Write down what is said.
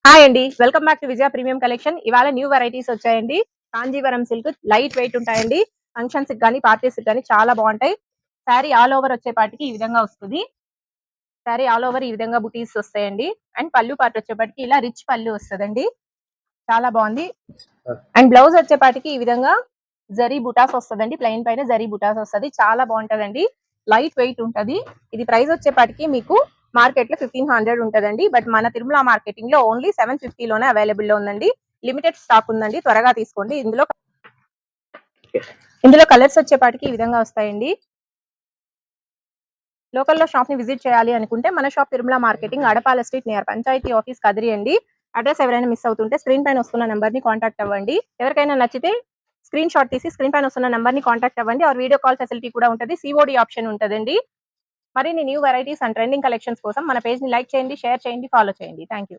Hi అండి, welcome back to Vijaya premium collection. ఇవాళ new varieties వచ్చాయండి. కాంజీవరం సిల్క్ లైట్ వెయిట్ ఉంటాయండి. ఫంక్షన్స్ కానీ పార్టీస్ కానీ చాలా బాగుంటాయి. శారీ ఆల్ ఓవర్ వచ్చేపాటికి ఈ విధంగా వస్తుంది. శారీ ఆల్ ఓవర్ ఈ విధంగా బుటీస్ వస్తాయండి. అండ్ పళ్ళు పార్ట్ వచ్చేపాటికి ఇలా రిచ్ పళ్ళు వస్తుందండి. చాలా బాగుంది. అండ్ బ్లౌజ్ వచ్చేపాటికి ఈ విధంగా జరీ బుటాస్ వస్తుందండి. ప్లెయిన్ పైన జరీ బుటాస్ వస్తుంది. చాలా బాగుంటదండి. లైట్ వెయిట్ ఉంటది. ఇది ప్రైస్ వచ్చేపాటికి మీకు మార్కెట్ లో 1500 ఉంటదండి. బట్ మన తిరుమల మార్కెటింగ్ లో ఓన్లీ 750 లోనే అవైలబుల్ లో ఉందండి. లిమిటెడ్ స్టాక్ ఉందండి, త్వరగా తీసుకోండి. ఇందులో కలర్స్ వచ్చేపాటికి ఈ విధంగా వస్తాయండి. లోకల్లో షాప్ ని విజిట్ చేయాలి అనుకుంటే మన shop Tirumala marketing, Adapala street near panchayat office Kadiri అండి. అడ్రస్ ఎవరైనా మిస్ అవుతుంటే స్క్రీన్ పైన వస్తున్న నెంబర్ ని కాంటాక్ట్ అవ్వండి. ఎవరికైనా నచ్చితే స్క్రీన్ షాట్ తీసి స్క్రీన్ పైన వస్తున్న నెంబర్ ని కాంటాక్ట్ అవ్వండి. ఆర్ వీడియో కాల్ ఫెసిలిటీ కూడా ఉంటుంది. సిఓడి ఆప్షన్ ఉంటుందండి. మరిన్ని new varieties and trending collections కోసం మన పేజ్ ని లైక్ చేయండి, షేర్ చేయండి, ఫాలో చేయండి. Thank you.